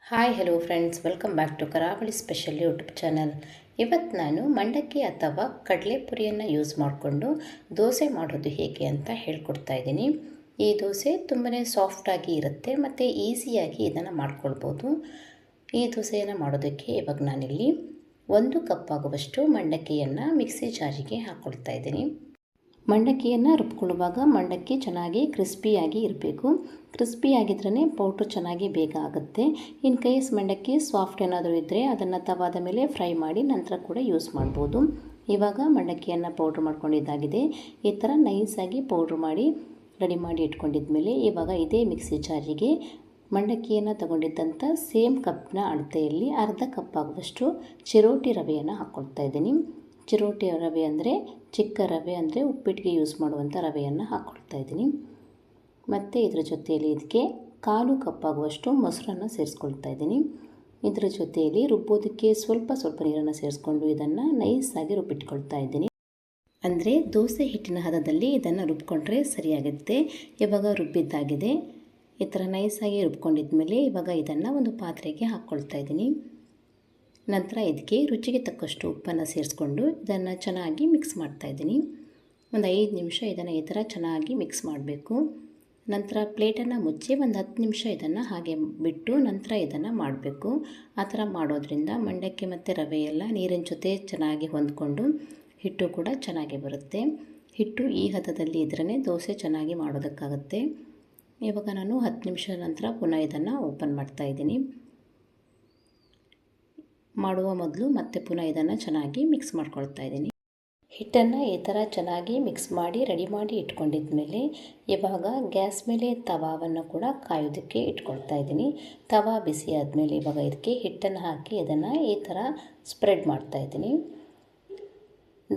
Hi hello friends, welcome back to Karavali special YouTube channel. ಇವತ್ತು ನಾನು ಮಂಡಕ್ಕಿ ಅಥವಾ ಕಡಲೆಪುರಿಯನ್ನು ಯೂಸ್ ಮಾಡಿಕೊಂಡು ದೋಸೆ ಮಾಡೋದು ಹೇಗೆ ಅಂತ ಹೇಳ್ಕೊಡ್ತಾ ಇದ್ದೀನಿ. ಈ ದೋಸೆ ತುಂಬಾ ಸಾಫ್ಟಾಗಿ ಇರುತ್ತೆ ಮತ್ತು ಈಸಿಯಾಗಿ ಇದನ್ನು ಮಾಡ್ಕೊಳ್ಬೋದು. ಈ ದೋಸೆಯನ್ನು ಮಾಡೋದಕ್ಕೆ ಇವಾಗ ನಾನಿಲ್ಲಿ 1 ಕಪ್ ಆಗುವಷ್ಟು ಮಂಡಕ್ಕಿಯನ್ನು ಮಿಕ್ಸಿ ಜಾರಿಗೆ ಹಾಕ್ಕೊಳ್ತಾ ಇದ್ದೀನಿ. ಮಂಡಕ್ಕಿಯನ್ನು ರುಬ್ಕೊಳ್ಳುವಾಗ ಮಂಡಕ್ಕಿ ಚೆನ್ನಾಗಿ ಕ್ರಿಸ್ಪಿಯಾಗಿ ಇರಬೇಕು. ಕ್ರಿಸ್ಪಿಯಾಗಿದ್ರೇ ಪೌಡ್ರು ಚೆನ್ನಾಗಿ ಬೇಗ ಆಗುತ್ತೆ. ಇನ್ ಕೇಸ್ ಮಂಡಕ್ಕಿ ಸಾಫ್ಟ್ ಏನಾದರೂ ಇದ್ದರೆ ಅದನ್ನು ತವಾದ ಮೇಲೆ ಫ್ರೈ ಮಾಡಿ ನಂತರ ಕೂಡ ಯೂಸ್ ಮಾಡ್ಬೋದು. ಇವಾಗ ಮಂಡಕ್ಕಿಯನ್ನು ಪೌಡ್ರ್ ಮಾಡ್ಕೊಂಡಿದ್ದಾಗಿದೆ. ಈ ಥರ ನೈಸಾಗಿ ಪೌಡ್ರ್ ಮಾಡಿ ರೆಡಿ ಮಾಡಿ ಇಟ್ಕೊಂಡಿದ್ಮೇಲೆ ಇವಾಗ ಇದೇ ಮಿಕ್ಸಿ ಜಾರಿಗೆ ಮಂಡಕ್ಕಿಯನ್ನು ತಗೊಂಡಿದ್ದಂಥ ಸೇಮ್ ಕಪ್ನ ಅಳತೆಯಲ್ಲಿ ಅರ್ಧ ಕಪ್ ಆಗುವಷ್ಟು ಚಿರೋಟಿ ರವೆಯನ್ನು ಹಾಕ್ಕೊಳ್ತಾ ಇದ್ದೀನಿ. ಚಿರೋಟಿ ರವೆ ಅಂದರೆ ಚಿಕ್ಕ ರವೆ, ಅಂದರೆ ಉಪ್ಪಿಟ್ಟಿಗೆ ಯೂಸ್ ಮಾಡುವಂಥ ರವೆಯನ್ನು ಹಾಕ್ಕೊಳ್ತಾ ಇದ್ದೀನಿ. ಮತ್ತು ಇದರ ಜೊತೆಯಲ್ಲಿ ಇದಕ್ಕೆ 1/4 ಕಪ್ ಆಗುವಷ್ಟು ಮೊಸರನ್ನು ಸೇರಿಸ್ಕೊಳ್ತಾ ಇದ್ದೀನಿ. ಇದರ ಜೊತೆಯಲ್ಲಿ ರುಬ್ಬೋದಕ್ಕೆ ಸ್ವಲ್ಪ ನೀರನ್ನು ಸೇರಿಸ್ಕೊಂಡು ಇದನ್ನು ನೈಸಾಗಿ ರುಬ್ಬಿಟ್ಕೊಳ್ತಾ ಇದ್ದೀನಿ. ಅಂದರೆ ದೋಸೆ ಹಿಟ್ಟಿನ ಹದದಲ್ಲಿ ಇದನ್ನು ರುಬ್ಕೊಂಡ್ರೆ ಸರಿಯಾಗುತ್ತೆ. ಇವಾಗ ರುಬ್ಬಿದ್ದಾಗಿದೆ. ಈ ಥರ ನೈಸಾಗಿ ರುಬ್ಕೊಂಡಿದ್ಮೇಲೆ ಇವಾಗ ಇದನ್ನು ಒಂದು ಪಾತ್ರೆಗೆ ಹಾಕ್ಕೊಳ್ತಾ ಇದ್ದೀನಿ. ನಂತರ ಇದಕ್ಕೆ ರುಚಿಗೆ ತಕ್ಕಷ್ಟು ಉಪ್ಪನ್ನು ಸೇರಿಸ್ಕೊಂಡು ಇದನ್ನು ಚೆನ್ನಾಗಿ ಮಿಕ್ಸ್ ಮಾಡ್ತಾಯಿದ್ದೀನಿ. ಒಂದು 5 ನಿಮಿಷ ಇದನ್ನು ಈ ಥರ ಚೆನ್ನಾಗಿ ಮಿಕ್ಸ್ ಮಾಡಬೇಕು. ನಂತರ ಪ್ಲೇಟನ್ನು ಮುಚ್ಚಿ ಒಂದು 10 ನಿಮಿಷ ಇದನ್ನು ಹಾಗೆ ಬಿಟ್ಟು ನಂತರ ಇದನ್ನು ಮಾಡಬೇಕು. ಆ ಥರ ಮಾಡೋದ್ರಿಂದ ಮಂಡಕ್ಕಿ ಮತ್ತು ರವೆ ಎಲ್ಲ ನೀರಿನ ಜೊತೆ ಚೆನ್ನಾಗಿ ಹೊಂದ್ಕೊಂಡು ಹಿಟ್ಟು ಕೂಡ ಚೆನ್ನಾಗಿ ಬರುತ್ತೆ. ಹಿಟ್ಟು ಈ ಹದದಲ್ಲಿ ಇದ್ರೇ ದೋಸೆ ಚೆನ್ನಾಗಿ ಮಾಡೋದಕ್ಕಾಗುತ್ತೆ. ಇವಾಗ ನಾನು 10 ನಿಮಿಷದ ನಂತರ ಪುನಃ ಇದನ್ನು ಓಪನ್ ಮಾಡ್ತಾಯಿದ್ದೀನಿ. ಮಾಡುವ ಮೊದಲು ಮತ್ತೆ ಪುನಃ ಇದನ್ನು ಚೆನ್ನಾಗಿ ಮಿಕ್ಸ್ ಮಾಡ್ಕೊಳ್ತಾ ಇದ್ದೀನಿ. ಹಿಟ್ಟನ್ನು ಈ ಥರ ಚೆನ್ನಾಗಿ ಮಿಕ್ಸ್ ಮಾಡಿ ರೆಡಿ ಮಾಡಿ ಇಟ್ಕೊಂಡಿದ್ಮೇಲೆ ಇವಾಗ ಗ್ಯಾಸ್ ಮೇಲೆ ತವಾವನ್ನು ಕೂಡ ಕಾಯೋದಕ್ಕೆ ಇಟ್ಕೊಳ್ತಾ ಇದ್ದೀನಿ. ತವಾ ಬಿಸಿ ಆದಮೇಲೆ ಇವಾಗ ಇದಕ್ಕೆ ಹಿಟ್ಟನ್ನು ಹಾಕಿ ಇದನ್ನು ಈ ಥರ ಸ್ಪ್ರೆಡ್ ಮಾಡ್ತಾ ಇದ್ದೀನಿ.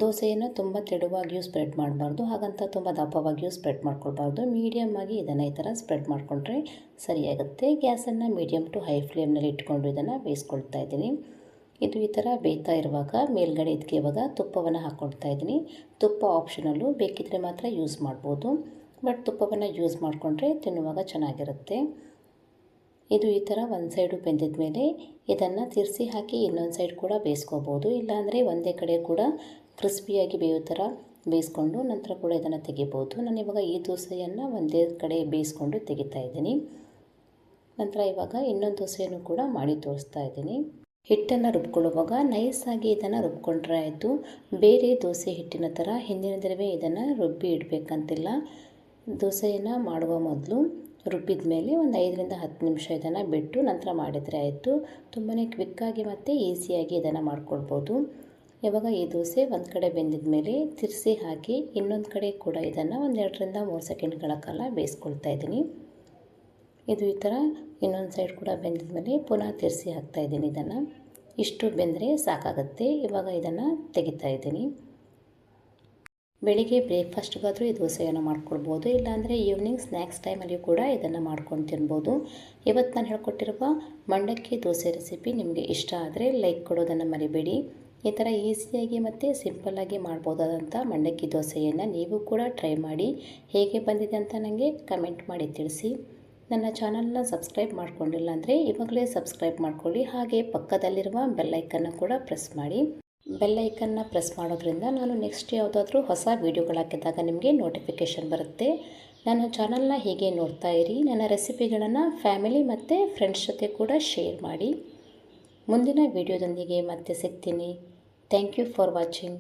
ದೋಸೆಯನ್ನು ತುಂಬ ತೆಳುವಾಗಿಯೂ ಸ್ಪ್ರೆಡ್ ಮಾಡಬಾರ್ದು, ಹಾಗಂತ ತುಂಬ ದಪ್ಪವಾಗಿಯೂ ಸ್ಪ್ರೆಡ್ ಮಾಡ್ಕೊಳ್ಬಾರ್ದು. ಮೀಡಿಯಮ್ ಆಗಿ ಇದನ್ನು ಈ ಥರ ಸ್ಪ್ರೆಡ್ ಮಾಡಿಕೊಂಡ್ರೆ ಸರಿಯಾಗುತ್ತೆ. ಗ್ಯಾಸನ್ನು ಮೀಡಿಯಮ್ ಟು ಹೈ ಫ್ಲೇಮ್ನಲ್ಲಿ ಇಟ್ಕೊಂಡು ಇದನ್ನು ಬೇಯಿಸ್ಕೊಳ್ತಾ ಇದ್ದೀನಿ. ಇದು ಈ ಥರ ಬೇಯ್ತಾ ಇರುವಾಗ ಮೇಲ್ಗಡೆ ಇದಕ್ಕೆ ಇವಾಗ ತುಪ್ಪವನ್ನು ಹಾಕ್ಕೊಳ್ತಾ ಇದ್ದೀನಿ. ತುಪ್ಪ ಆಪ್ಷನಲ್ಲು, ಬೇಕಿದ್ದರೆ ಮಾತ್ರ ಯೂಸ್ ಮಾಡ್ಬೋದು. ಬಟ್ ತುಪ್ಪವನ್ನು ಯೂಸ್ ಮಾಡಿಕೊಂಡ್ರೆ ತಿನ್ನುವಾಗ ಚೆನ್ನಾಗಿರುತ್ತೆ. ಇದು ಈ ಥರ ಒಂದು ಸೈಡು ಬೆಂದಿದ ಮೇಲೆ ಇದನ್ನು ತಿರ್ಸಿ ಹಾಕಿ ಇನ್ನೊಂದು ಸೈಡ್ ಕೂಡ ಬೇಯಿಸ್ಕೋಬೋದು. ಇಲ್ಲಾಂದರೆ ಒಂದೇ ಕಡೆ ಕೂಡ ಕ್ರಿಸ್ಪಿಯಾಗಿ ಬೇಯೋ ಥರ ಬೇಯಿಸ್ಕೊಂಡು ನಂತರ ಕೂಡ ಇದನ್ನು ತೆಗಿಬೋದು. ನಾನಿವಾಗ ಈ ದೋಸೆಯನ್ನು ಒಂದೇ ಕಡೆ ಬೇಯಿಸ್ಕೊಂಡು ತೆಗಿತಾ ಇದ್ದೀನಿ. ನಂತರ ಇವಾಗ ಇನ್ನೊಂದು ದೋಸೆಯನ್ನು ಕೂಡ ಮಾಡಿ ತೋರಿಸ್ತಾ ಇದ್ದೀನಿ. ಹಿಟ್ಟನ್ನು ರುಬ್ಕೊಳ್ಳುವಾಗ ನೈಸಾಗಿ ಇದನ್ನು ರುಬ್ಕೊಂಡ್ರೆ ಆಯಿತು. ಬೇರೆ ದೋಸೆ ಹಿಟ್ಟಿನ ಥರ ಹಿಂದಿನ ದಿನವೇ ಇದನ್ನು ರುಬ್ಬಿ ಇಡಬೇಕಂತಿಲ್ಲ. ದೋಸೆಯನ್ನು ಮಾಡುವ ಮೊದಲು ರುಬ್ಬಿದ ಮೇಲೆ ಒಂದು 5ರಿಂದ 10 ನಿಮಿಷ ಇದನ್ನು ಬಿಟ್ಟು ನಂತರ ಮಾಡಿದರೆ ಆಯಿತು. ತುಂಬಾ ಕ್ವಿಕ್ಕಾಗಿ ಮತ್ತು ಈಸಿಯಾಗಿ ಇದನ್ನು ಮಾಡ್ಕೊಳ್ಬೋದು. ಇವಾಗ ಈ ದೋಸೆ ಒಂದು ಕಡೆ ಬೆಂದಿದ ಮೇಲೆ ತಿರ್ಸಿ ಹಾಕಿ ಇನ್ನೊಂದು ಕಡೆ ಕೂಡ ಇದನ್ನು ಒಂದು 2ರಿಂದ 3 ಸೆಕೆಂಡ್ಗಳ ಕಾಲ ಬೇಯಿಸ್ಕೊಳ್ತಾ ಇದ್ದೀನಿ. ಇದು ಈ ಥರ ಇನ್ನೊಂದು ಸೈಡ್ ಕೂಡ ಬೆಂದಿದ ಮೇಲೆ ಪುನಃ ತಿರ್ಸಿ ಹಾಕ್ತಾಯಿದ್ದೀನಿ. ಇದನ್ನು ಇಷ್ಟು ಬೆಂದರೆ ಸಾಕಾಗುತ್ತೆ. ಇವಾಗ ಇದನ್ನು ತೆಗಿತಾ ಇದ್ದೀನಿ. ಬೆಳಿಗ್ಗೆ ಬ್ರೇಕ್ಫಾಸ್ಟ್ಗಾದರೂ ಈ ದೋಸೆಯನ್ನು ಮಾಡ್ಕೊಳ್ಬೋದು, ಇಲ್ಲಾಂದರೆ ಈವ್ನಿಂಗ್ ಸ್ನ್ಯಾಕ್ಸ್ ಟೈಮಲ್ಲಿ ಕೂಡ ಇದನ್ನು ಮಾಡ್ಕೊಂಡು ತಿನ್ಬೋದು. ಇವತ್ತು ನಾನು ಹೇಳ್ಕೊಟ್ಟಿರುವ ಮಂಡಕ್ಕಿ ದೋಸೆ ರೆಸಿಪಿ ನಿಮಗೆ ಇಷ್ಟ ಆದರೆ ಲೈಕ್ ಕೊಡೋದನ್ನು ಮರಿಬೇಡಿ. ಈ ಥರ ಈಸಿಯಾಗಿ ಮತ್ತು ಸಿಂಪಲ್ಲಾಗಿ ಮಾಡ್ಬೋದಾದಂಥ ಮಂಡಕ್ಕಿ ದೋಸೆಯನ್ನು ನೀವು ಕೂಡ ಟ್ರೈ ಮಾಡಿ ಹೇಗೆ ಬಂದಿದೆ ಅಂತ ನನಗೆ ಕಮೆಂಟ್ ಮಾಡಿ ತಿಳಿಸಿ. ನನ್ನ ಚಾನಲ್ನ ಸಬ್ಸ್ಕ್ರೈಬ್ ಮಾಡ್ಕೊಂಡಿಲ್ಲ ಅಂದರೆ ಇವಾಗಲೇ ಸಬ್ಸ್ಕ್ರೈಬ್ ಮಾಡ್ಕೊಳ್ಳಿ. ಹಾಗೆ ಪಕ್ಕದಲ್ಲಿರುವ ಬೆಲ್ಲೈಕನ್ನು ಕೂಡ ಪ್ರೆಸ್ ಮಾಡಿ. ಬೆಲ್ಲೈಕನ್ನ ಪ್ರೆಸ್ ಮಾಡೋದ್ರಿಂದ ನಾನು ನೆಕ್ಸ್ಟ್ ಯಾವುದಾದ್ರೂ ಹೊಸ ವೀಡಿಯೋಗಳು ಹಾಕಿದಾಗ ನಿಮಗೆ ನೋಟಿಫಿಕೇಷನ್ ಬರುತ್ತೆ. ನನ್ನ ಚಾನಲ್ನ ಹೀಗೆ ನೋಡ್ತಾ ಇರಿ. ನನ್ನ ರೆಸಿಪಿಗಳನ್ನು ಫ್ಯಾಮಿಲಿ ಮತ್ತು ಫ್ರೆಂಡ್ಸ್ ಜೊತೆ ಕೂಡ ಶೇರ್ ಮಾಡಿ. ಮುಂದಿನ ವೀಡಿಯೋದೊಂದಿಗೆ ಮತ್ತೆ ಸಿಗ್ತೀನಿ. Thank you for watching.